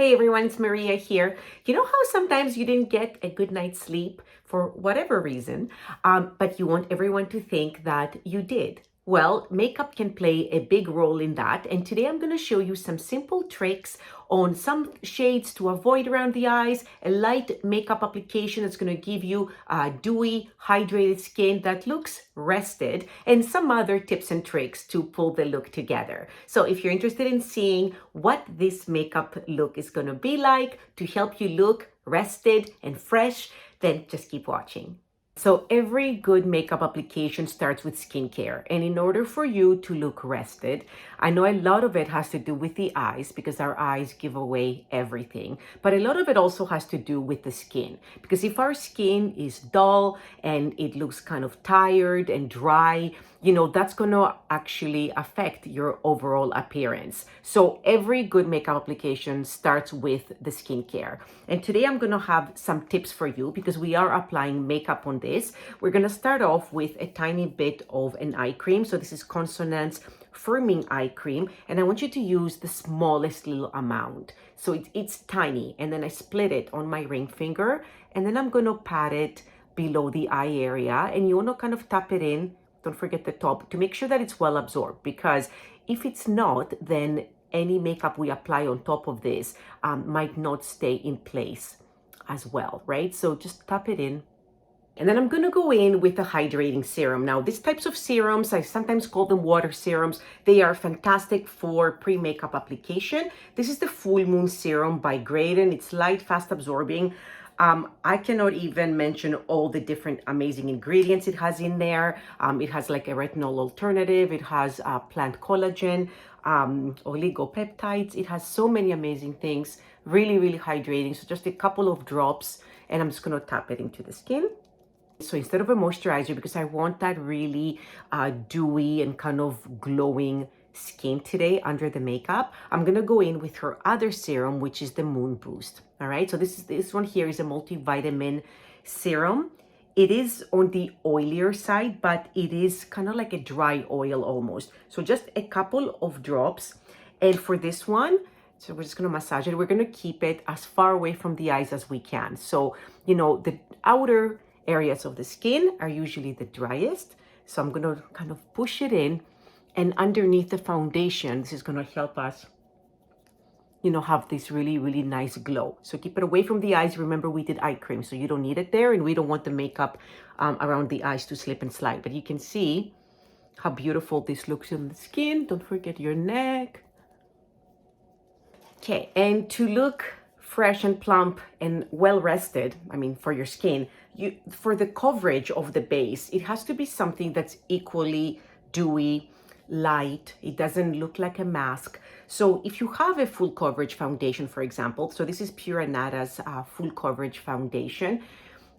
Hey everyone, it's Maria here. You know how sometimes you didn't get a good night's sleep for whatever reason, but you want everyone to think that you did? Well, makeup can play a big role in that. And today I'm going to show you some simple tricks on some shades to avoid around the eyes, a light makeup application that's going to give you dewy, hydrated skin that looks rested, and some other tips and tricks to pull the look together. So if you're interested in seeing what this makeup look is going to be like to help you look rested and fresh, then just keep watching. So every good makeup application starts with skincare. And in order for you to look rested, I know a lot of it has to do with the eyes because our eyes give away everything. But a lot of it also has to do with the skin. Because if our skin is dull and it looks kind of tired and dry, that's going to actually affect your overall appearance. So every good makeup application starts with the skincare. And today I'm going to have some tips for you because we are applying makeup on this. We're going to start off with a tiny bit of an eye cream. So this is Consonant's firming eye cream. And I want you to use the smallest little amount. So it's tiny. And then I split it on my ring finger. And then I'm going to pat it below the eye area. And you want to kind of tap it in. Don't forget the top to make sure that it's well absorbed, because if it's not, then any makeup we apply on top of this might not stay in place as well, right? So just tap it in. And then I'm going to go in with a hydrating serum. Now, these types of serums, I sometimes call them water serums. They are fantastic for pre-makeup application. This is the Full Moon Serum by Graydon. It's light, fast absorbing. I cannot even mention all the different amazing ingredients it has in there. It has like a retinol alternative. It has plant collagen, oligopeptides. It has so many amazing things. Really, really hydrating. So just a couple of drops, and I'm just going to tap it into the skin. So instead of a moisturizer, because I want that really dewy and kind of glowing skin today under the makeup, I'm gonna go in with her other serum, which is the Moon Boost. All right, so this one here is a multivitamin serum. It is on the oilier side, but it is kind of like a dry oil almost. So just a couple of drops. And for this one, so we're just gonna massage it. We're gonna keep it as far away from the eyes as we can. So, the outer areas of the skin are usually the driest. So I'm gonna kind of push it in. And underneath the foundation, this is going to help us, have this really, really nice glow. So keep it away from the eyes. Remember, we did eye cream, so you don't need it there. And we don't want the makeup around the eyes to slip and slide. But you can see how beautiful this looks on the skin. Don't forget your neck. Okay, and to look fresh and plump and well rested, for your skin, for the coverage of the base, it has to be something that's equally dewy, light. It doesn't look like a mask. So if you have a full coverage foundation, for example, so this is pure Anada's full coverage foundation,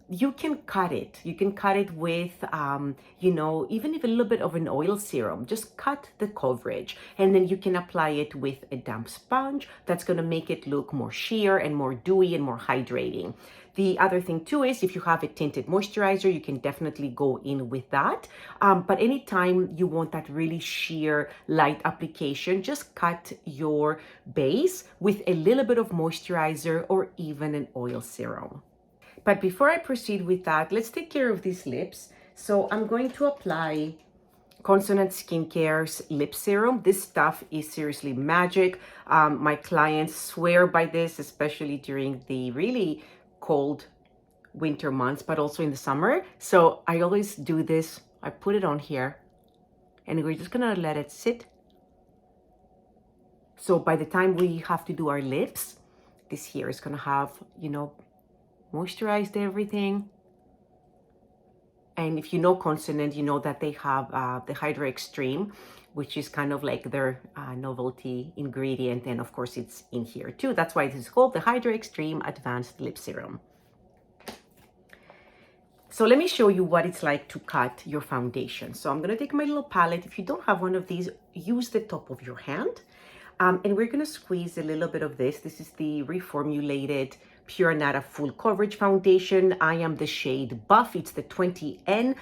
you can cut it. You can cut it with, even if a little bit of an oil serum, just cut the coverage. And then you can apply it with a damp sponge. That's going to make it look more sheer and more dewy and more hydrating. The other thing too is if you have a tinted moisturizer, you can definitely go in with that. But anytime you want that really sheer light application, just cut your base with a little bit of moisturizer or even an oil serum. But before I proceed with that, let's take care of these lips. So I'm going to apply Consonant Skincare's lip serum. This stuff is seriously magic. My clients swear by this, especially during the really cold winter months, but also in the summer. So I always do this. I put it on here and we're just gonna let it sit. So by the time we have to do our lips, this here is gonna have, moisturized everything. And if you know Consonant, you know that they have the Hydra Extreme, which is kind of like their novelty ingredient. And of course, it's in here too. That's why it is called the Hydra Extreme Advanced Lip Serum. So let me show you what it's like to cut your foundation. So I'm going to take my little palette. If you don't have one of these, use the top of your hand. And we're going to squeeze a little bit of this. This is the reformulated Pure Anada Full Coverage Foundation. I am the shade Buff. It's the 20N,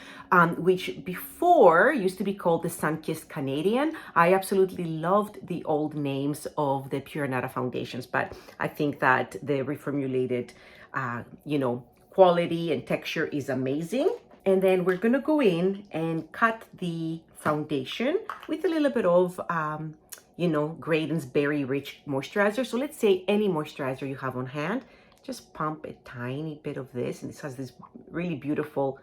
which before used to be called the Sun-Kissed Canadian. I absolutely loved the old names of the Pure Anada foundations, but I think that the reformulated, quality and texture is amazing. And then we're gonna go in and cut the foundation with a little bit of, Graydon's Berry Rich moisturizer. So let's say any moisturizer you have on hand, just pump a tiny bit of this. And this has this really beautiful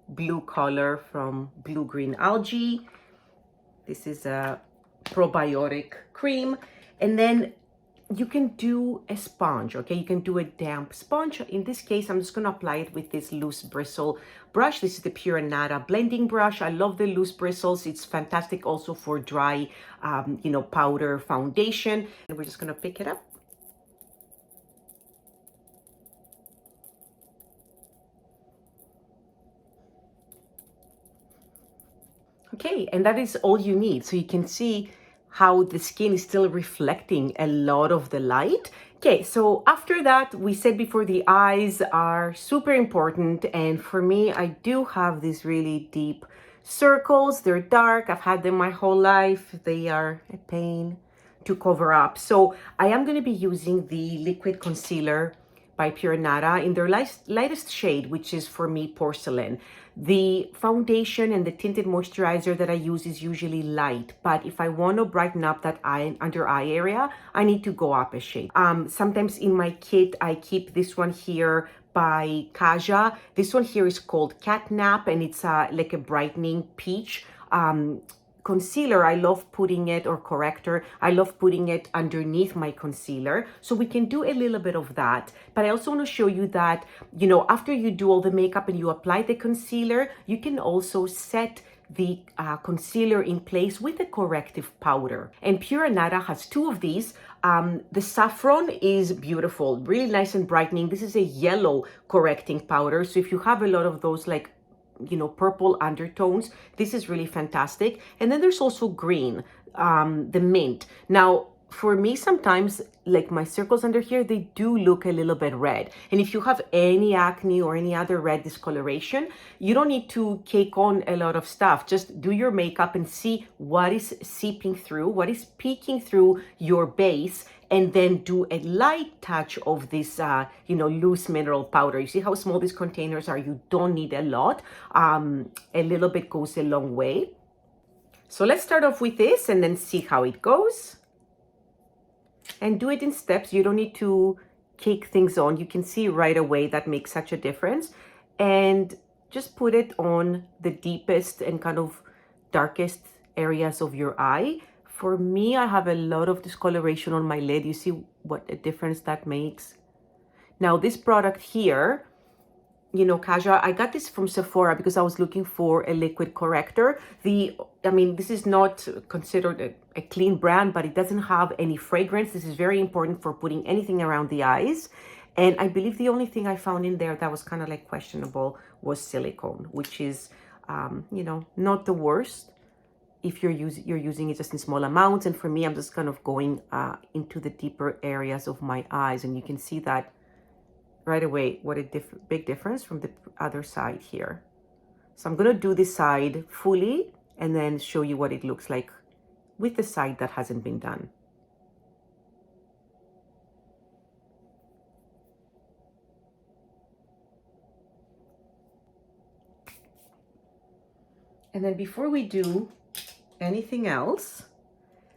blue color from blue-green algae. This is a probiotic cream. And then you can do a sponge, okay? You can do a damp sponge. In this case, I'm just gonna apply it with this loose bristle brush. This is the Pure Anada blending brush. I love the loose bristles. It's fantastic also for dry, powder foundation. And we're just gonna pick it up. Okay, and that is all you need. So you can see how the skin is still reflecting a lot of the light. Okay, so after that, we said before, the eyes are super important. And for me, I do have these really deep circles. They're dark. I've had them my whole life. They are a pain to cover up. So I am going to be using the liquid concealer by Pure Anada in their lightest shade, which is for me Porcelain. The foundation and the tinted moisturizer that I use is usually light, but if I want to brighten up that under eye area, I need to go up a shade. Sometimes in my kit, I keep this one here by Kaja. This one here is called Cat Nap, and it's like a brightening peach. Concealer, I love putting it, or corrector, I love putting it underneath my concealer. So we can do a little bit of that. But I also want to show you that, after you do all the makeup and you apply the concealer, you can also set the concealer in place with a corrective powder. And Pure Anada has two of these. The saffron is beautiful, really nice and brightening. This is a yellow correcting powder. So if you have a lot of those purple undertones, this is really fantastic. And then there's also green, the mint. Now, for me, sometimes like my circles under here, they do look a little bit red. And if you have any acne or any other red discoloration, you don't need to cake on a lot of stuff. Just do your makeup and see what is seeping through, what is peeking through your base, and then do a light touch of this, loose mineral powder. You see how small these containers are? You don't need a lot. A little bit goes a long way. So let's start off with this and then see how it goes. And do it in steps. You don't need to cake things on. You can see right away that makes such a difference. And just put it on the deepest and kind of darkest areas of your eye. For me, I have a lot of discoloration on my lid. You see what a difference that makes. Now, this product here, Kaja, I got this from Sephora because I was looking for a liquid corrector. This is not considered a clean brand, but it doesn't have any fragrance. This is very important for putting anything around the eyes. And I believe the only thing I found in there that was kind of questionable was silicone, which is, not the worst if you're using it just in small amounts. And for me, I'm just kind of going into the deeper areas of my eyes. And you can see that right away, what a big difference from the other side here. So I'm going to do this side fully and then show you what it looks like with the side that hasn't been done. And then before we do anything else,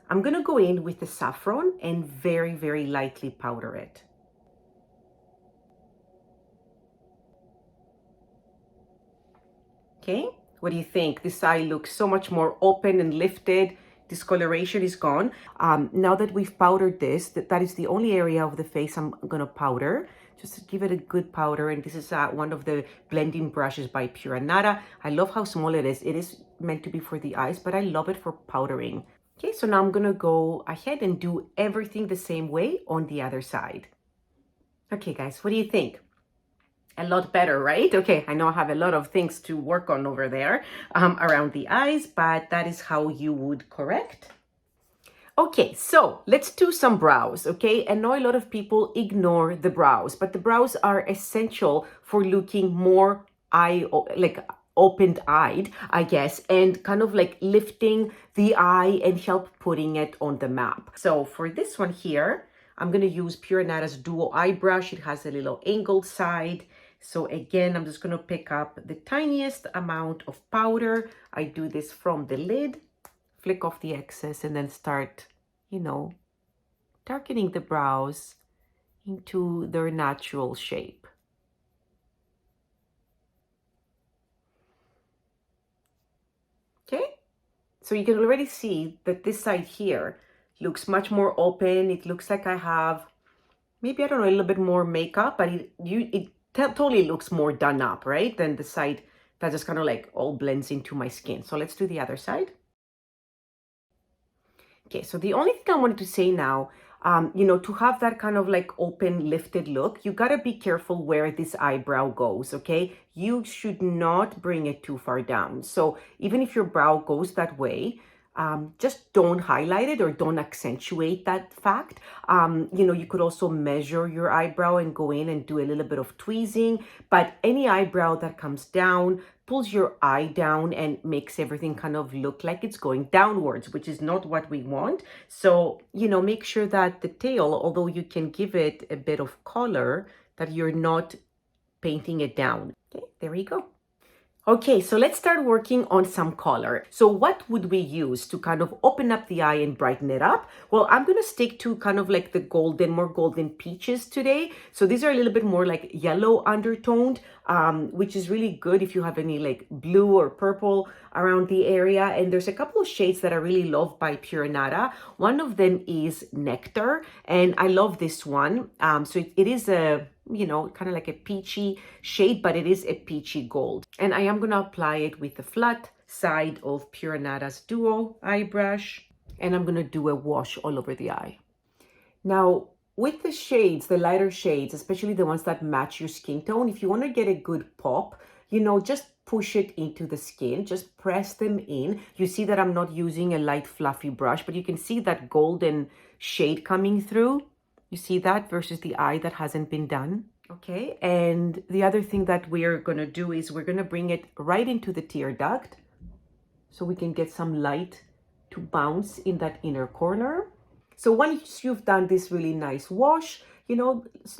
I'm going to go in with the saffron and very, very lightly powder it. Okay, what do you think? This eye looks so much more open and lifted. Discoloration is gone. Now that we've powdered this, that is the only area of the face I'm gonna powder. Just to give it a good powder. And this is one of the blending brushes by Pure Anada. I love how small it is. It is meant to be for the eyes, but I love it for powdering. Okay, so now I'm gonna go ahead and do everything the same way on the other side. Okay, guys, what do you think? A lot better, right? Okay, I know I have a lot of things to work on over there around the eyes, but that is how you would correct. Okay, so let's do some brows, okay? I know a lot of people ignore the brows, but the brows are essential for looking more like opened-eyed, I guess, and kind of like lifting the eye and help putting it on the map. So for this one here, I'm going to use Pure Anada's Duo Eye Brush. It has a little angled side. So again, I'm just going to pick up the tiniest amount of powder. I do this from the lid, flick off the excess, and then start, you know, darkening the brows into their natural shape. Okay, so you can already see that this side here looks much more open. It looks like I have maybe, I don't know, a little bit more makeup, but it totally looks more done up, right? Than the side that just kind of like all blends into my skin. So let's do the other side. Okay, so the only thing I wanted to say now, to have that kind of like open, lifted look, you gotta be careful where this eyebrow goes, okay? You should not bring it too far down. So even if your brow goes that way, just don't highlight it or don't accentuate that fact. You could also measure your eyebrow and go in and do a little bit of tweezing, but any eyebrow that comes down pulls your eye down and makes everything kind of look like it's going downwards, which is not what we want. So, make sure that the tail, although you can give it a bit of color, that you're not painting it down. Okay, there you go. Okay, so let's start working on some color. So what would we use to kind of open up the eye and brighten it up? Well, I'm going to stick to kind of like the more golden peaches today. So these are a little bit more like yellow undertoned, which is really good if you have any like blue or purple around the area. And there's a couple of shades that I really love by Pure Anada. One of them is Nectar, and I love this one. So it is a kind of like a peachy shade, but it is a peachy gold. And I am going to apply it with the flat side of Pure Anada's Duo Eye Brush. And I'm going to do a wash all over the eye. Now, with the shades, the lighter shades, especially the ones that match your skin tone, if you want to get a good pop, just push it into the skin, just press them in. You see that I'm not using a light fluffy brush, but you can see that golden shade coming through. You see that versus the eye that hasn't been done. Okay, and the other thing that we're going to do is we're going to bring it right into the tear duct so we can get some light to bounce in that inner corner. So once you've done this really nice wash,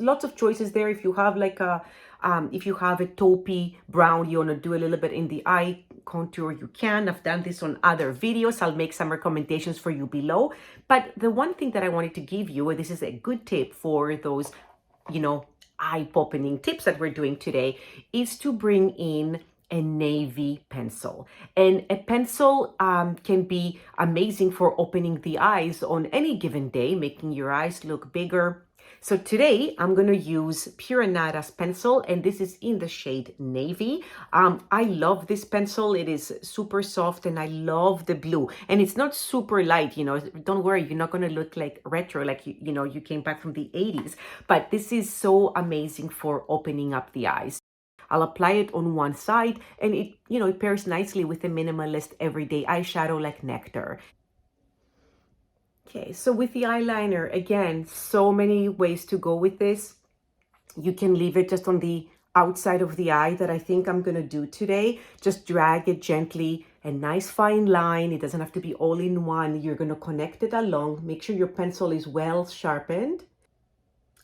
lots of choices there. If you have like a taupey brown, you want to do a little bit in the eye contour, you can. I've done this on other videos. I'll make some recommendations for you below. But the one thing that I wanted to give you, and this is a good tip for those, eye-opening tips that we're doing today, is to bring in a navy pencil. And a pencil can be amazing for opening the eyes on any given day, making your eyes look bigger. So today I'm going to use Pure Anada's pencil, and this is in the shade Navy. I love this pencil. It is super soft, and I love the blue. And it's not super light, don't worry, you're not going to look like retro, like, you came back from the 80s. But this is so amazing for opening up the eyes. I'll apply it on one side, and it pairs nicely with a minimalist everyday eyeshadow like Nectar. Okay, so with the eyeliner, again, so many ways to go with this. You can leave it just on the outside of the eye that I think I'm going to do today. Just drag it gently, a nice fine line. It doesn't have to be all in one. You're going to connect it along. Make sure your pencil is well sharpened.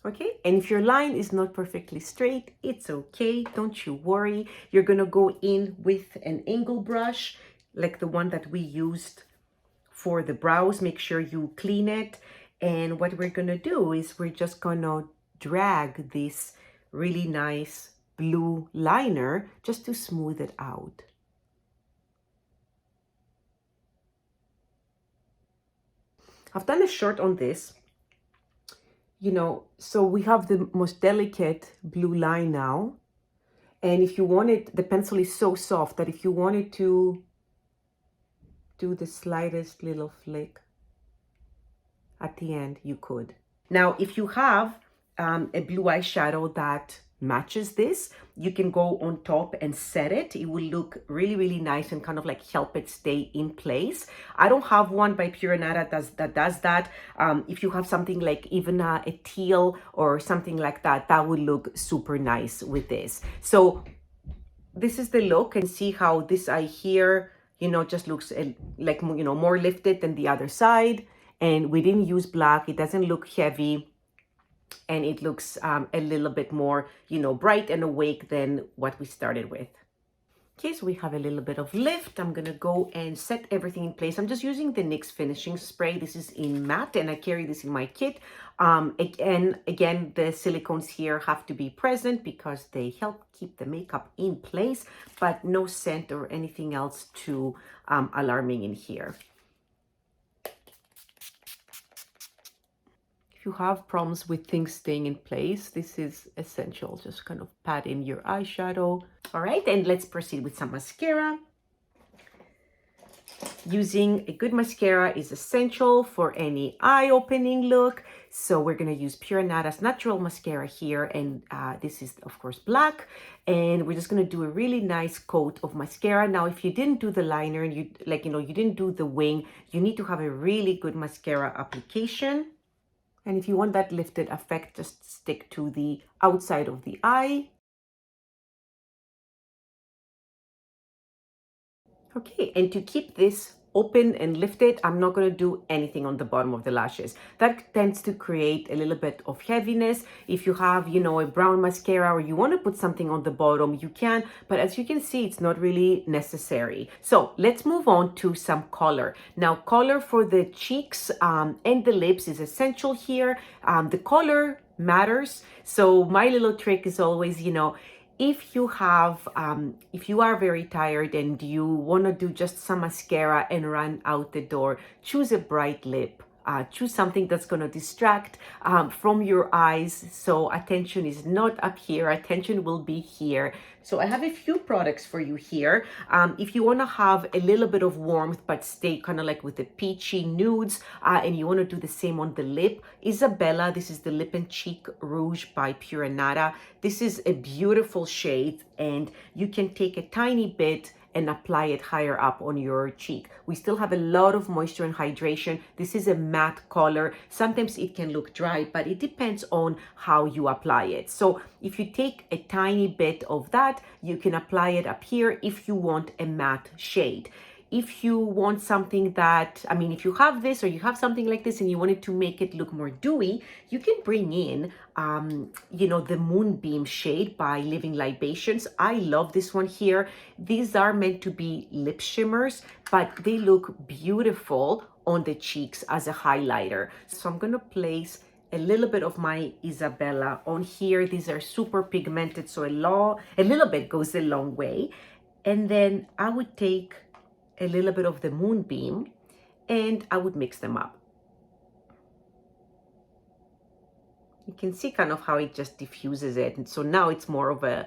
Okay, and if your line is not perfectly straight, it's okay. Don't you worry. You're going to go in with an angle brush, like the one that we used for the brows. Make sure you clean it. And what we're going to do is we're just going to drag this really nice blue liner just to smooth it out. I've done a short on this, so we have the most delicate blue line now. And if you wanted, the pencil is so soft that if you wanted to do the slightest little flick at the end, you could. Now, if you have a blue eyeshadow that matches this. You can go on top and set it. It will look really, really nice and kind of like help it stay in place. I don't have one by Pure Anada that does that. If you have something like even a teal or something like that, that would look super nice with this. So this is the look, and see how this eye here, you know, just looks like, you know, more lifted than the other side. And we didn't use black. It doesn't look heavy. And it looks a little bit more, you know, bright and awake than what we started with. Okay, so we have a little bit of lift. I'm gonna go and set everything in place. I'm just using the NYX finishing spray. This is in matte, and I carry this in my kit. Again, the silicones here have to be present because they help keep the makeup in place, but no scent or anything else too alarming in here. If you have problems with things staying in place, this is essential. Just kind of pat in your eyeshadow. All right, and let's proceed with some mascara. Using a good mascara is essential for any eye-opening look. So we're going to use Pure Anada's natural mascara here, and this is of course black. And we're just going to do a really nice coat of mascara. Now, if you didn't do the liner and you didn't do the wing, you need to have a really good mascara application. And if you want that lifted effect, just stick to the outside of the eye. Okay, and to keep this open and lifted, I'm not going to do anything on the bottom of the lashes. That tends to create a little bit of heaviness. If you have, you know, a brown mascara or you want to put something on the bottom, you can, but as you can see, it's not really necessary. So let's move on to some color. Now, color for the cheeks and the lips is essential here. The color matters. So my little trick is always, you know, if you are very tired and you want to do just some mascara and run out the door, choose a bright lip. Choose something that's going to distract from your eyes, so attention is not up here, attention will be here. So I have a few products for you here. If you want to have a little bit of warmth but stay kind of like with the peachy nudes, and you want to do the same on the lip, Isabella, this is the Lip and Cheek Rouge by Pure Anada. This is a beautiful shade, and you can take a tiny bit and apply it higher up on your cheek. We still have a lot of moisture and hydration. This is a matte color. Sometimes it can look dry, but it depends on how you apply it. So if you take a tiny bit of that, you can apply it up here if you want a matte shade. If you want something that, I mean, if you have this or you have something like this and you wanted to make it look more dewy, you can bring in, you know, the Moonbeam shade by Living Libations. I love this one here. These are meant to be lip shimmers, but they look beautiful on the cheeks as a highlighter. So I'm going to place a little bit of my Isabella on here. These are super pigmented, so a little bit goes a long way. And then I would take a little bit of the Moonbeam and I would mix them up. You can see kind of how it just diffuses it. And so now it's more of a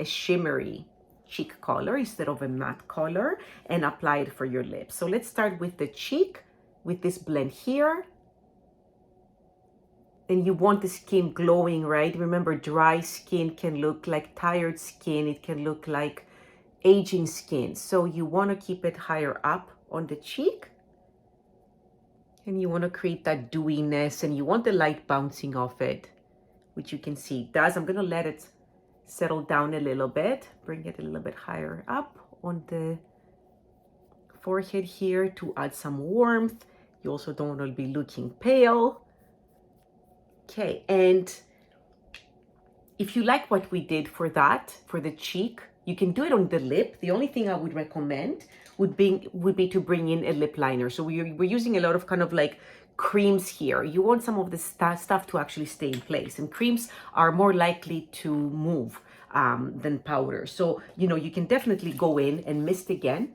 shimmery cheek color instead of a matte color, and apply it for your lips. So let's start with the cheek with this blend here. And you want the skin glowing, right? Remember, dry skin can look like tired skin. It can look like aging skin. So you want to keep it higher up on the cheek. And you want to create that dewiness, and you want the light bouncing off it, which you can see it does. I'm going to let it settle down a little bit. Bring it a little bit higher up on the forehead here to add some warmth. You also don't want to be looking pale. Okay, and if you like what we did for that, for the cheek, you can do it on the lip. The only thing I would recommend would be to bring in a lip liner. So we're using a lot of kind of like creams here. You want some of the stuff to actually stay in place, and creams are more likely to move than powder. So, you know, you can definitely go in and mist again.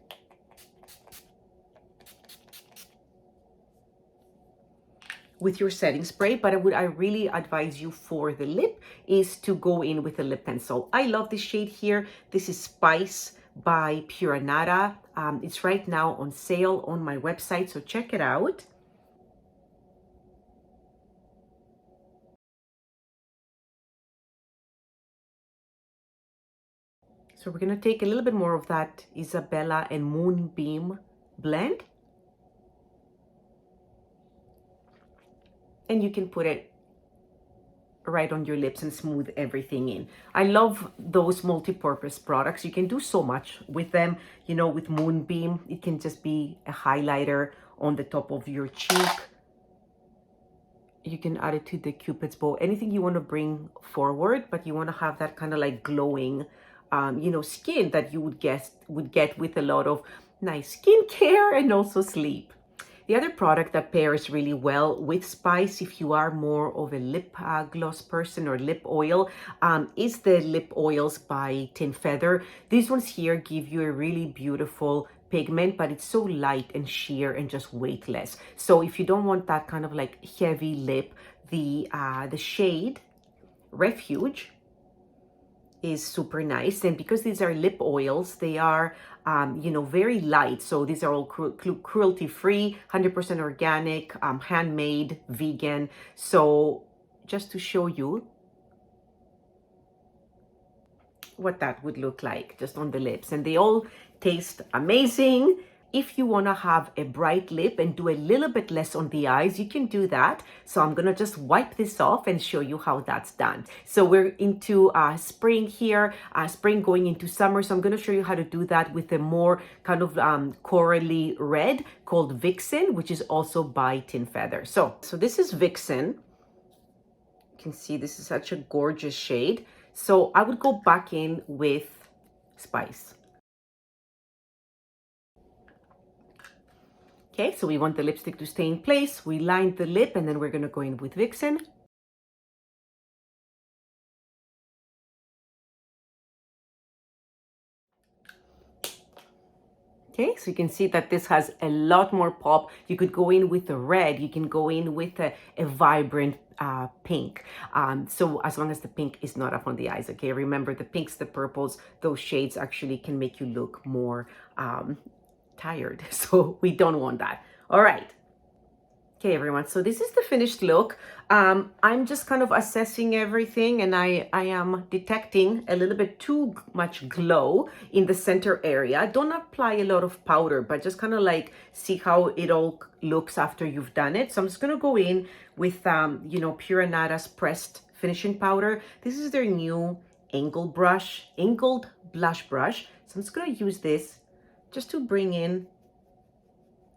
With your setting spray, but I really advise you for the lip is to go in with a lip pencil. I love this shade here. This is Spice by Pure Anada. It's right now on sale on my website, so check it out. So we're going to take a little bit more of that Isabella and Moonbeam blend. And you can put it right on your lips and smooth everything in. I love those multi-purpose products. You can do so much with them. You know, with Moonbeam, it can just be a highlighter on the top of your cheek. You can add it to the Cupid's bow, anything you want to bring forward, but you want to have that kind of like glowing, you know, skin that you would get with a lot of nice skincare and also sleep. The other product that pairs really well with spice, if you are more of a lip gloss person or lip oil, is the lip oils by Tin Feather. These ones here give you a really beautiful pigment, but it's so light and sheer and just weightless. So if you don't want that kind of like heavy lip, the shade Refuge is super nice. And because these are lip oils, they are you know, very light. So these are all cruelty free, 100% organic, handmade, vegan. So just to show you what that would look like just on the lips, and they all taste amazing. If you want to have a bright lip and do a little bit less on the eyes, you can do that. So I'm going to just wipe this off and show you how that's done. So we're into spring here, spring going into summer. So I'm going to show you how to do that with a more kind of corally red called Vixen, which is also by Tin Feather. So this is Vixen. You can see this is such a gorgeous shade. So I would go back in with Spice. Okay, so we want the lipstick to stay in place. We lined the lip, and then we're going to go in with Vixen. Okay, so you can see that this has a lot more pop. You could go in with a red. You can go in with a vibrant pink. So as long as the pink is not up on the eyes, okay? Remember, the pinks, the purples, those shades actually can make you look more tired. So we don't want that. All right. Okay, everyone, so this is the finished look. I'm just kind of assessing everything, and I am detecting a little bit too much glow in the center area. Don't apply a lot of powder, but just kind of like see how it all looks after you've done it. So I'm just going to go in with, you know, Pure Anada's pressed finishing powder. This is their new angled blush brush. So I'm just going to use this just to bring in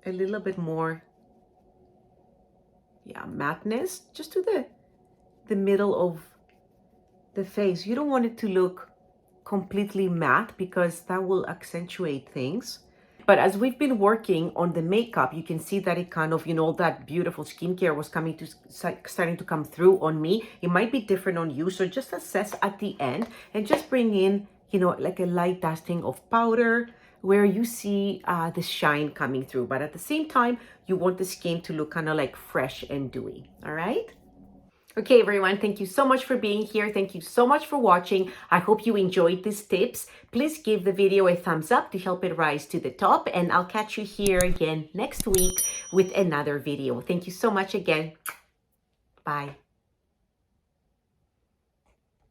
a little bit more matteness just to the middle of the face. You don't want it to look completely matte because that will accentuate things. But as we've been working on the makeup, you can see that it kind of, you know, that beautiful skincare was starting to come through on me. It might be different on you, so just assess at the end and just bring in, you know, like a light dusting of powder where you see the shine coming through. But at the same time, you want the skin to look kind of like fresh and dewy. All right? Okay, everyone, thank you so much for being here. Thank you so much for watching. I hope you enjoyed these tips. Please give the video a thumbs up to help it rise to the top, and I'll catch you here again next week with another video. Thank you so much again. Bye.